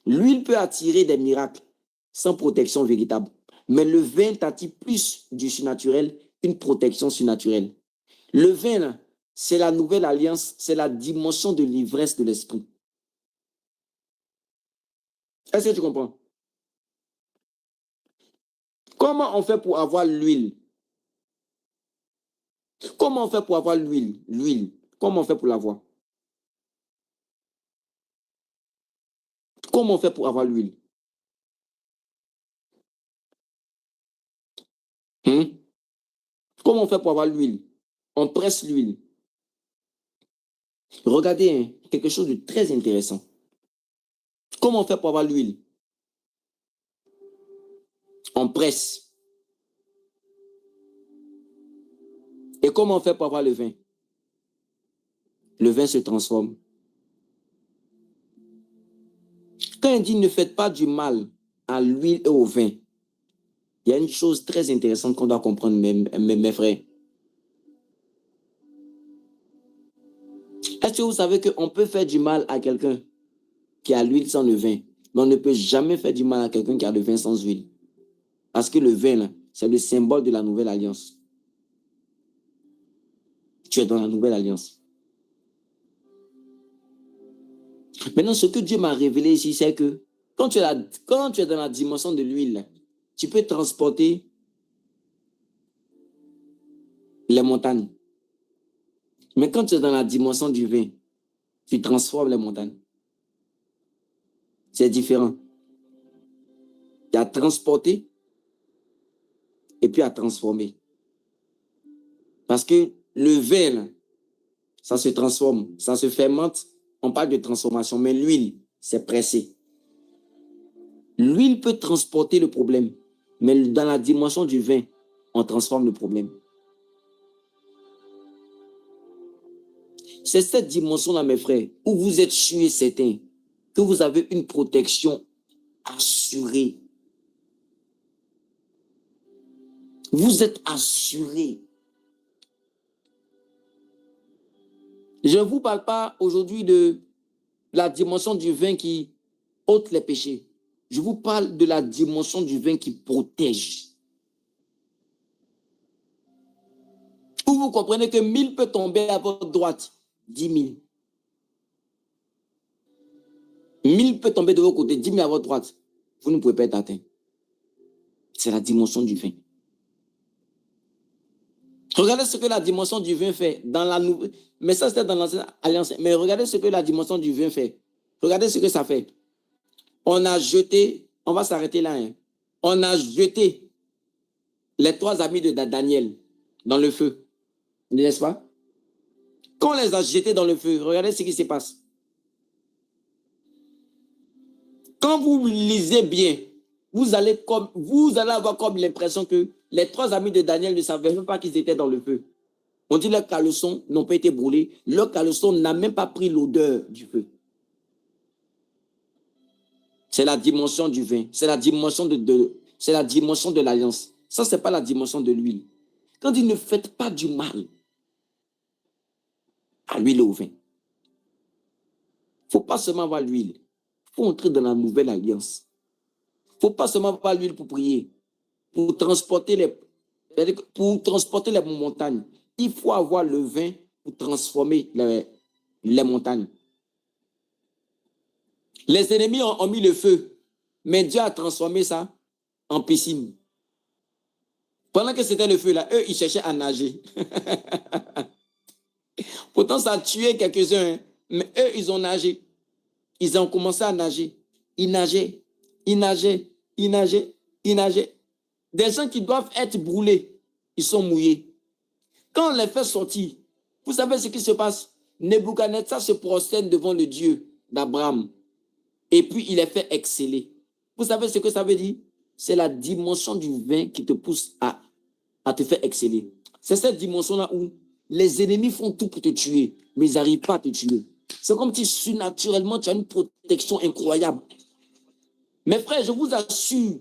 L'huile peut attirer des miracles sans protection véritable. Mais le vin t'attire plus du surnaturel, une protection surnaturelle. Le vin, là, c'est la nouvelle alliance, c'est la dimension de l'ivresse de l'esprit. Est-ce que tu comprends? Comment on fait pour avoir l'huile? Comment on fait pour avoir l'huile? L'huile, comment on fait pour l'avoir? Comment on fait pour avoir l'huile? Comment on fait pour avoir l'huile? On presse l'huile. Regardez, hein, quelque chose de très intéressant. Comment on fait pour avoir l'huile? On presse. Et comment on fait pour avoir le vin? Le vin se transforme. Quand il dit ne faites pas du mal à l'huile et au vin, il y a une chose très intéressante qu'on doit comprendre, mes frères. Est-ce que vous savez qu'on peut faire du mal à quelqu'un qui a l'huile sans le vin, mais on ne peut jamais faire du mal à quelqu'un qui a le vin sans huile? Parce que le vin, là, c'est le symbole de la nouvelle alliance. Tu es dans la nouvelle alliance. Maintenant, ce que Dieu m'a révélé ici, c'est que quand tu es dans la dimension de l'huile, tu peux transporter les montagnes. Mais quand tu es dans la dimension du vin, tu transformes les montagnes. C'est différent. Tu as transporté et puis à transformer. Parce que le vin, là, ça se transforme, ça se fermente. On parle de transformation, mais l'huile, c'est pressé. L'huile peut transporter le problème, mais dans la dimension du vin, on transforme le problème. C'est cette dimension-là, mes frères, où vous êtes sûrs et certains que vous avez une protection assurée. Vous êtes assurés. Je ne vous parle pas aujourd'hui de la dimension du vin qui ôte les péchés. Je vous parle de la dimension du vin qui protège. Où vous comprenez que 1000 peut tomber à votre droite, 10 000. 1000 peut tomber de votre côté, 10 000 à votre droite. Vous ne pouvez pas être atteint. C'est la dimension du vin. Regardez ce que la dimension du vin fait dans la nouvelle. Mais ça, c'était dans l'ancienne alliance. Mais regardez ce que la dimension du vin fait. Regardez ce que ça fait. On a jeté, on va s'arrêter là. Hein. On a jeté les 3 amis de Daniel dans le feu. N'est-ce pas? Quand on les a jetés dans le feu, regardez ce qui se passe. Quand vous lisez bien, vous allez avoir comme l'impression que les 3 amis de Daniel ne savaient même pas qu'ils étaient dans le feu. On dit leurs caleçons n'ont pas été brûlés. Leur caleçon n'a même pas pris l'odeur du feu. C'est la dimension du vin. C'est la dimension de l'alliance. Ça, ce n'est pas la dimension de l'huile. Quand il ne faites pas du mal à l'huile et au vin, il ne faut pas seulement avoir l'huile. Il faut entrer dans la nouvelle alliance. Il ne faut pas seulement avoir l'huile pour prier, pour transporter les montagnes. Il faut avoir le vin pour transformer les montagnes. Les ennemis ont mis le feu, mais Dieu a transformé ça en piscine. Pendant que c'était le feu là, eux, ils cherchaient à nager. Pourtant, ça a tué quelques-uns, hein, mais eux, ils ont nagé. Ils ont commencé à nager. Ils nageaient. Des gens qui doivent être brûlés, ils sont mouillés. Quand on les fait sortir, vous savez ce qui se passe? Nebuchadnezzar se prosterne devant le Dieu d'Abraham. Et puis, il les fait exceller. Vous savez ce que ça veut dire? C'est la dimension du vin qui te pousse à te faire exceller. C'est cette dimension-là où les ennemis font tout pour te tuer, mais ils n'arrivent pas à te tuer. C'est comme si surnaturellement, tu as une protection incroyable. Mes frères, je vous assure,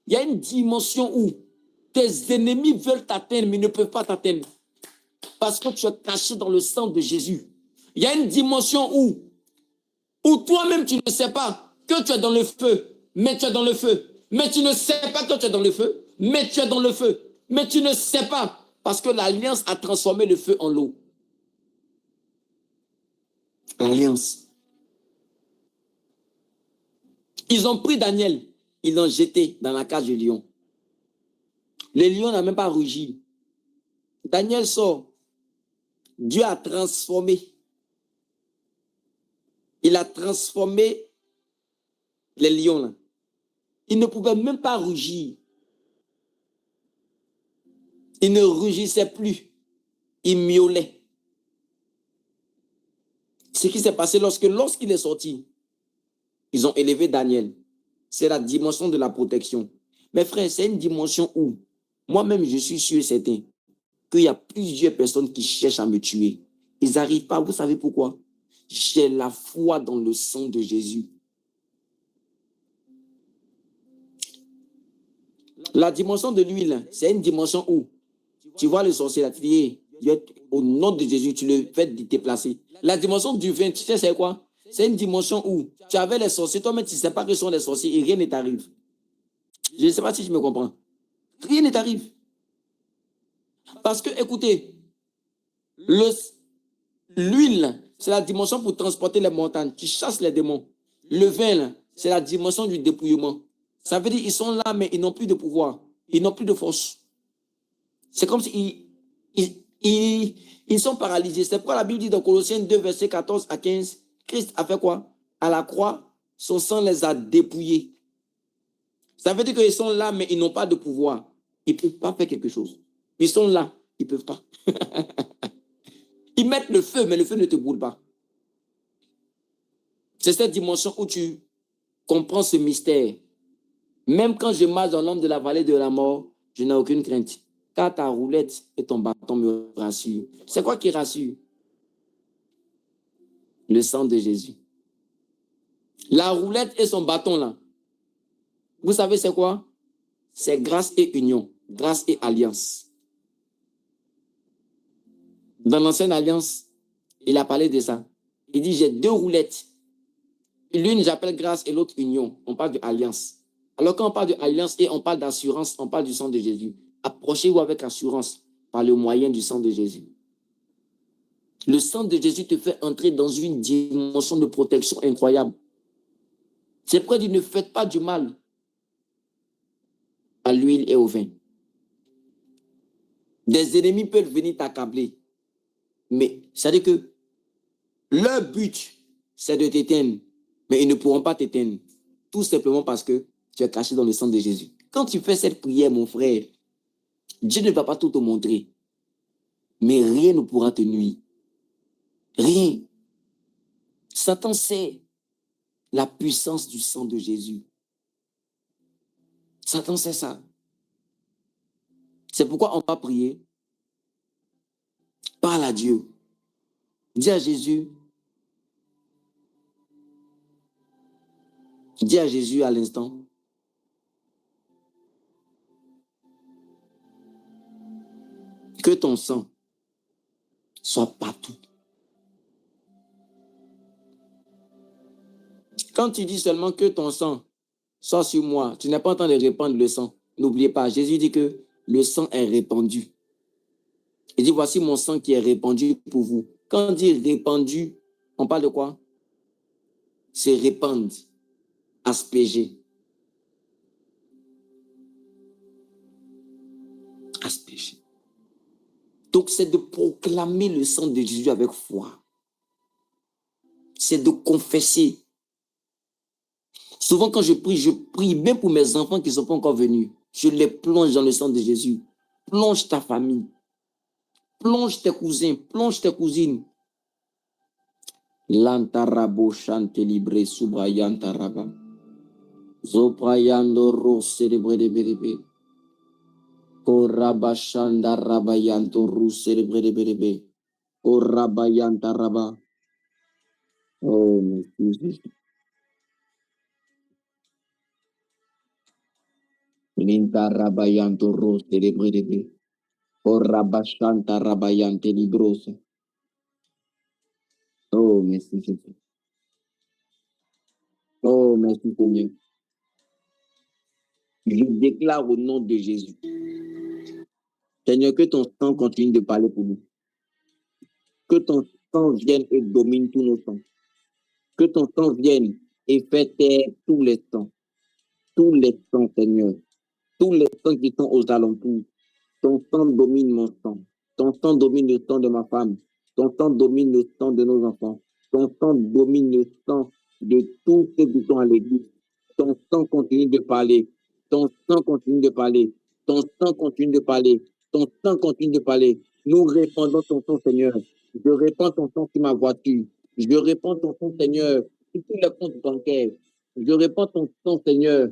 il y a une dimension où tes ennemis veulent t'atteindre, mais ne peuvent pas t'atteindre. Parce que tu es caché dans le sang de Jésus. Il y a une dimension où toi-même, tu ne sais pas que tu es dans le feu, mais tu es dans le feu. Mais tu ne sais pas que tu es dans le feu, mais tu es dans le feu. Mais tu ne sais pas, parce que l'alliance a transformé le feu en l'eau. L'alliance. Ils ont pris Daniel, ils l'ont jeté dans la cage du lion. Le lion n'a même pas rugi. Daniel sort. Dieu a transformé. Il a transformé les lions là. Ils ne pouvaient même pas rugir. Ils ne rugissaient plus. Ils miaulaient. Ce qui s'est passé lorsqu'il est sorti, ils ont élevé Daniel. C'est la dimension de la protection. Mes frères, c'est une dimension où moi-même je suis sûr et certain qu'il y a plusieurs personnes qui cherchent à me tuer. Ils n'arrivent pas. Vous savez pourquoi? J'ai la foi dans le sang de Jésus. La dimension de l'huile, c'est une dimension où tu vois le sorcier, là, tu dis, au nom de Jésus, tu le fais déplacer. La dimension du vin, tu sais c'est quoi? C'est une dimension où tu avais les sorciers, toi-même tu ne sais pas que ce sont les sorciers et rien ne t'arrive. Je ne sais pas si tu me comprends. Rien ne t'arrive. Parce que, écoutez, l'huile, c'est la dimension pour transporter les montagnes. Tu chasses les démons. Le vin, c'est la dimension du dépouillement. Ça veut dire qu'ils sont là, mais ils n'ont plus de pouvoir. Ils n'ont plus de force. C'est comme si ils sont paralysés. C'est pourquoi la Bible dit dans Colossiens 2, versets 14 à 15, Christ a fait quoi? À la croix, son sang les a dépouillés. Ça veut dire qu'ils sont là, mais ils n'ont pas de pouvoir. Ils ne peuvent pas faire quelque chose. Ils sont là, ils ne peuvent pas. Ils mettent le feu, mais le feu ne te brûle pas. C'est cette dimension où tu comprends ce mystère. Même quand je marche dans l'ombre de la vallée de la mort, je n'ai aucune crainte. Car ta roulette et ton bâton me rassurent. C'est quoi qui rassure? Le sang de Jésus. La roulette et son bâton là. Vous savez c'est quoi? C'est grâce et union. Grâce et alliance. Dans l'ancienne alliance, il a parlé de ça. Il dit, j'ai 2 roulettes. L'une, j'appelle grâce et l'autre union. On parle de alliance. Alors quand on parle de alliance et on parle d'assurance, on parle du sang de Jésus. Approchez-vous avec assurance par le moyen du sang de Jésus. Le sang de Jésus te fait entrer dans une dimension de protection incroyable. C'est pourquoi il ne faites pas du mal à l'huile et au vin. Des ennemis peuvent venir t'accabler. Mais ça veut dire que leur but, c'est de t'éteindre. Mais ils ne pourront pas t'éteindre. Tout simplement parce que tu es caché dans le sang de Jésus. Quand tu fais cette prière, mon frère, Dieu ne va pas tout te montrer. Mais rien ne pourra te nuire. Rien. Satan sait la puissance du sang de Jésus. Satan sait ça. C'est pourquoi on va prier. Parle à Dieu. Dis à Jésus. Dis à Jésus à l'instant. Que ton sang soit partout. Quand tu dis seulement que ton sang soit sur moi, tu n'es pas en train de répandre le sang. N'oubliez pas, Jésus dit que le sang est répandu. Il dit, voici mon sang qui est répandu pour vous. Quand on dit répandu, on parle de quoi? C'est répandre, asperger. Asperger. Donc, c'est de proclamer le sang de Jésus avec foi. C'est de confesser. Souvent, quand je prie même pour mes enfants qui ne sont pas encore venus. Je les plonge dans le sang de Jésus. Plonge ta famille. Plonge tes cousins. Plonge tes cousines. Lantarabo chante libre subrayantaraba. Zoprayando ro célébré de bébé. Korabashanda rabayanto ro célébré de bébé. Korabayantaraba. Oh, mon Dieu. Linta rabayanto ro célébré de bébé. Korabashanta rabayante librosa. Oh, merci Jésus. Oh, merci Seigneur. Je déclare au nom de Jésus. Seigneur, que ton sang continue de parler pour nous. Que ton sang vienne et domine tous nos sangs. Que ton sang vienne et fait taire tous les sangs. Tous les sangs, Seigneur. Tous les sangs qui sont aux alentours. Ton sang domine mon sang. Ton sang domine le sang de ma femme. Ton sang domine le sang de nos enfants. Ton sang domine le sang de tous ceux qui sont à l'église. Ton sang continue de parler. Ton sang continue de parler. Ton sang continue de parler. Ton sang continue de parler. Nous répandons ton sang, Seigneur. Je répands ton sang sur ma voiture. Je répands ton sang, Seigneur, sur tous les comptes bancaires. Je répands ton sang, Seigneur,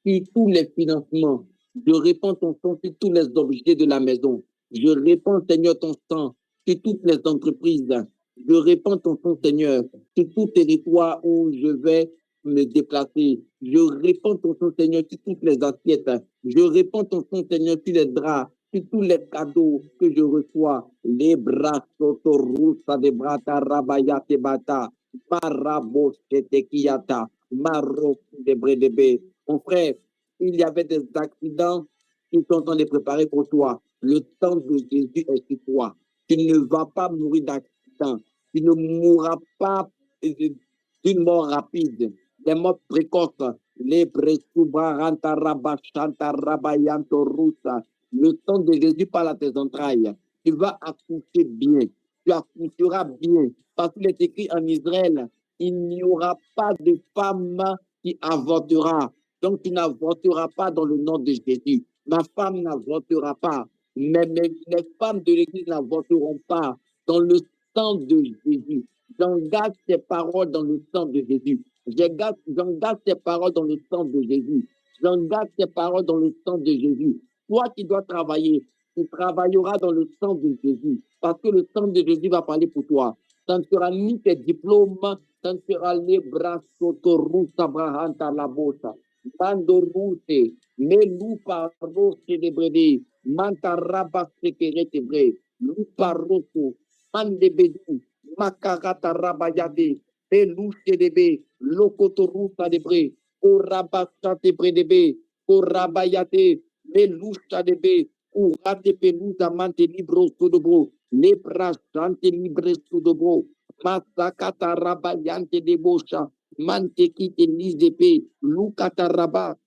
sur tous les financements. Je répands ton sang sur tous les objets de la maison. Je répands, Seigneur, ton sang sur toutes les entreprises. Je répands ton sang, Seigneur, sur tout territoire où je vais me déplacer. Je répands ton sang, Seigneur, sur toutes les assiettes. Je répands ton sang, Seigneur, sur les draps, sur tous les cadeaux que je reçois. Les bras sotorusa de brata rabayate bata. Marabo tekiata. Maro de bredebe. Mon frère, il y avait des accidents qui sont en train de préparer pour toi. Le temps de Jésus est sur toi. Tu ne vas pas mourir d'accident. Tu ne mourras pas d'une mort rapide. Des morts précoces. Les bresubaranta rabachanta rabayanto rusa. Le sang de Jésus parle à tes entrailles. Tu vas accoucher bien. Tu accoucheras bien. Parce qu'il est écrit en Israël, il n'y aura pas de femme qui avortera. Donc, tu n'avorteras pas dans le nom de Jésus. Ma femme n'avortera pas. Mais les femmes de l'Église n'avorteront pas dans le sang de Jésus. J'engage tes paroles dans le sang de Jésus. J'engage tes paroles dans le sang de Jésus. J'engage tes paroles dans le sang de Jésus. Toi qui dois travailler, tu travailleras dans le sang de Jésus. Parce que le sang de Jésus va parler pour toi. Ça ne sera ni tes diplômes, ça ne sera les bras sotorusa brahanta la bosa. Mandorute, melupa rose de brede, mantaraba sekeretebre, lupa rosso, mandebedu, makarata rabayade, peluche debe, lokotorusa de bre, orabasa de bredebe, orabayate, melusha debe, urate pelusa mante libro sudobro, lepra sante libre sudobro, masakata rabayante de bosha, mantekite lizepe, lukataraba.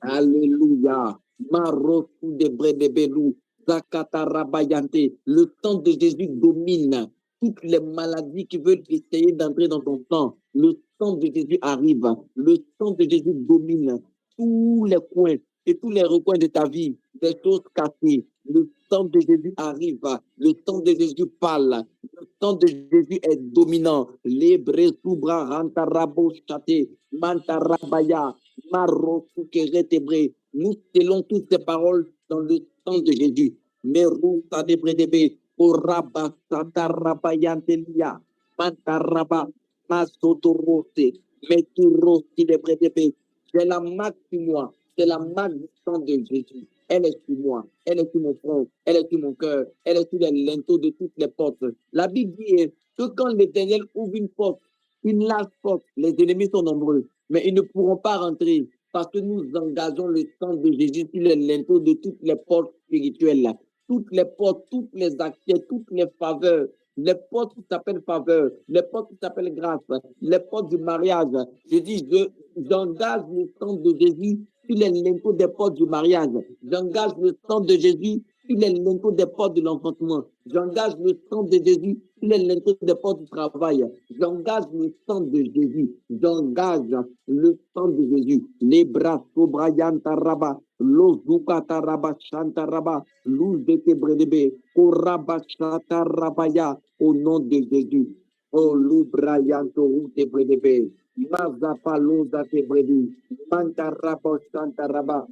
Alléluia. Marosu de bredebelu, Zakatarabayante. Le sang de Jésus domine toutes les maladies qui veulent essayer d'entrer dans ton sang. Le sang de Jésus arrive. Le sang de Jésus domine tous les coins et tous les recoins de ta vie, des choses cassées. Le sang de Jésus arrive. Le sang de Jésus parle. Le sang de Jésus est dominant. Lebre subra rantarabo chate, mantarabaya, marosukeretebre. Nous scellons toutes ces paroles dans le sang de Jésus. Meru sadebredebe, oraba satarabayantelia, mantaraba, masotorose, meturosi debredebe. C'est la marque sur moi. C'est la marque du sang de Jésus. Elle est sur moi. Elle est sur mon front. Elle est sur mon cœur. Elle est sur les linteaux de toutes les portes. La Bible dit que quand l'Éternel ouvre une porte, une large porte, les ennemis sont nombreux, mais ils ne pourront pas rentrer parce que nous engageons le sang de Jésus sur les linteaux de toutes les portes spirituelles. Toutes les portes, toutes les accès, toutes les faveurs, les portes qui s'appellent faveur, les portes qui s'appellent grâce, les portes du mariage. Je dis, j'engage le sang de Jésus sur les linteaux des portes du mariage. J'engage le sang de Jésus sur les linteaux des portes de l'enfantement. J'engage le sang de Jésus sur les linteaux des portes du travail. J'engage le sang de Jésus. J'engage le sang de Jésus. Les bras sobrayantaraba, lozukataraba chantaraba, luz de tebredebe, koraba chantarabaya, au nom de Jésus. Oh, l'ubrayanto tebredebe. Mazapaloza tebredi, mantaraba chantaraba.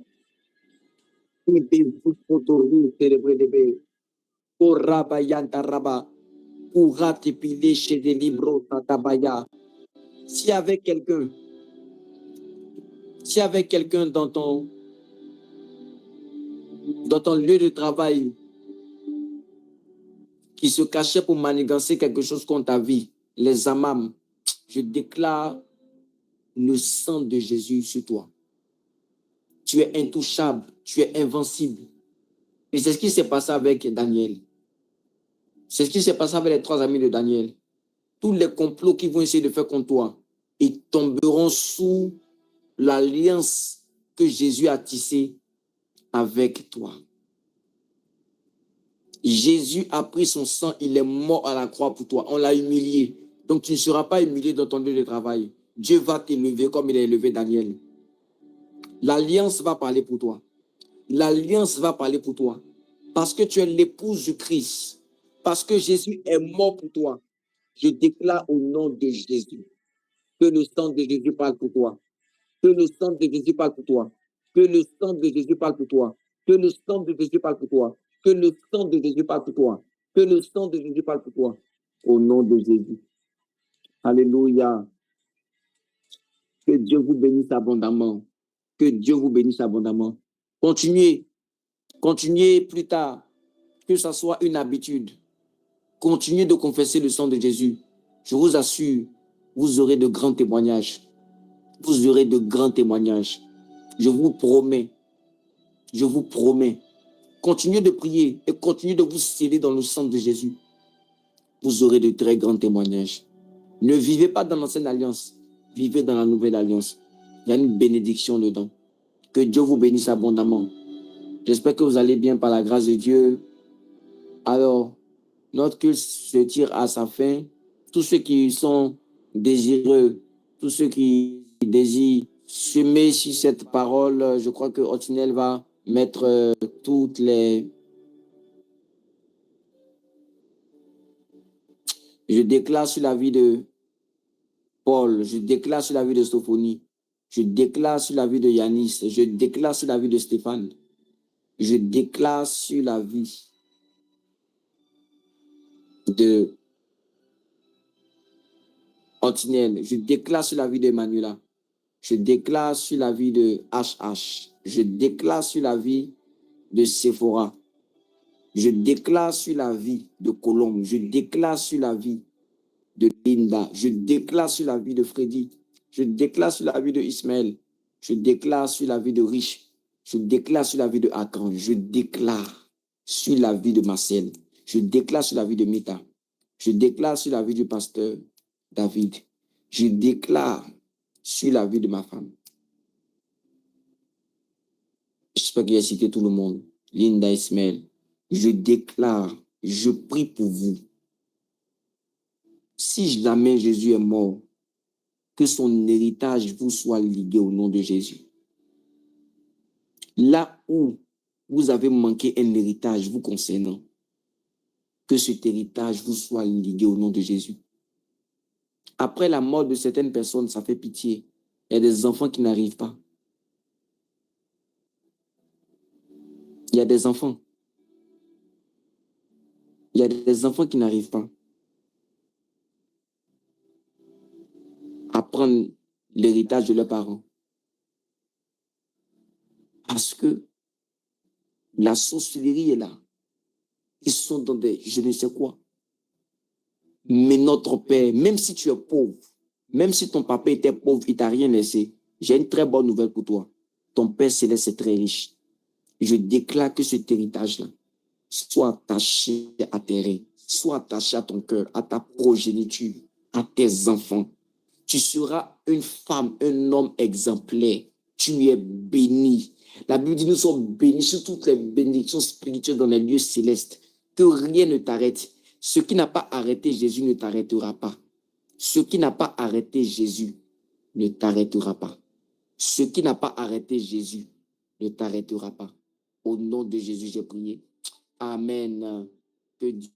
Si avec quelqu'un dans ton lieu de travail qui se cachait pour manigancer quelque chose contre ta vie, les amams, je déclare le sang de Jésus sur toi. Tu es intouchable, tu es invincible. Et c'est ce qui s'est passé avec Daniel. C'est ce qui s'est passé avec les 3 amis de Daniel. Tous les complots qu'ils vont essayer de faire contre toi, ils tomberont sous l'alliance que Jésus a tissée avec toi. Jésus a pris son sang, il est mort à la croix pour toi. On l'a humilié. Donc tu ne seras pas humilié dans ton lieu de travail. Dieu va t'élever comme il a élevé Daniel. L'alliance va parler pour toi. L'alliance va parler pour toi. Parce que tu es l'épouse du Christ. Parce que Jésus est mort pour toi. Je déclare au nom de Jésus que le sang de Jésus parle pour toi. Que le sang de Jésus parle pour toi. Que le sang de Jésus parle pour toi. Que le sang de Jésus parle pour toi. Que le sang de Jésus parle pour toi. Que le sang de Jésus parle pour toi. Au nom de Jésus. Alléluia. Que Dieu vous bénisse abondamment. Que Dieu vous bénisse abondamment. Continuez. Continuez plus tard. Que ça soit une habitude. Continuez de confesser le sang de Jésus. Je vous assure, vous aurez de grands témoignages. Vous aurez de grands témoignages. Je vous promets. Je vous promets. Continuez de prier et continuez de vous sceller dans le sang de Jésus. Vous aurez de très grands témoignages. Ne vivez pas dans l'ancienne alliance. Vivez dans la nouvelle alliance. Il y a une bénédiction dedans. Que Dieu vous bénisse abondamment. J'espère que vous allez bien par la grâce de Dieu. Alors, notre culte se tire à sa fin. Tous ceux qui sont désireux, tous ceux qui désirent semer sur cette parole, je crois que Otinel va mettre toutes les... Je déclare sur la vie de Paul, je déclare sur la vie de Sophonie, je déclare sur la vie de Yanis, je déclare sur la vie de Stéphane, je déclare sur la vie de Otinel, je déclare sur la vie de Manuela, je déclare sur la vie de HH, je déclare sur la vie de Sephora, je déclare sur la vie de Colombe, je déclare sur la vie de Linda, je déclare sur la vie de Freddy, je déclare sur la vie de Ismaël, je déclare sur la vie de Rich, je déclare sur la vie de Akan, je déclare sur la vie de Marcel, je déclare sur la vie de Mita, je déclare sur la vie du pasteur David, je déclare sur la vie de ma femme. J'espère que j'ai cité tout le monde. Linda, Ismaël, Je déclare, je prie pour vous. Si jamais Jésus est mort, que son héritage vous soit ligué au nom de Jésus. Là où vous avez manqué un héritage vous concernant, que cet héritage vous soit ligué au nom de Jésus. Après la mort de certaines personnes, ça fait pitié. Il y a des enfants qui n'arrivent pas. Il y a des enfants. Il y a des enfants qui n'arrivent pas à prendre l'héritage de leurs parents. Parce que la sorcellerie est là. Ils sont dans des je ne sais quoi. Mais notre Père, même si tu es pauvre, même si ton papa était pauvre, il t'a rien laissé, j'ai une très bonne nouvelle pour toi. Ton Père céleste est très riche. Je déclare que cet héritage-là soit attaché à tes reins, soit attaché à ton cœur, à ta progéniture, à tes enfants. Tu seras une femme, un homme exemplaire. Tu es béni. La Bible dit nous sommes bénis sur toutes les bénédictions spirituelles dans les lieux célestes. Que rien ne t'arrête. Ce qui n'a pas arrêté Jésus ne t'arrêtera pas. Ce qui n'a pas arrêté Jésus ne t'arrêtera pas. Ce qui n'a pas arrêté Jésus ne t'arrêtera pas. Au nom de Jésus, j'ai prié. Amen. Que Dieu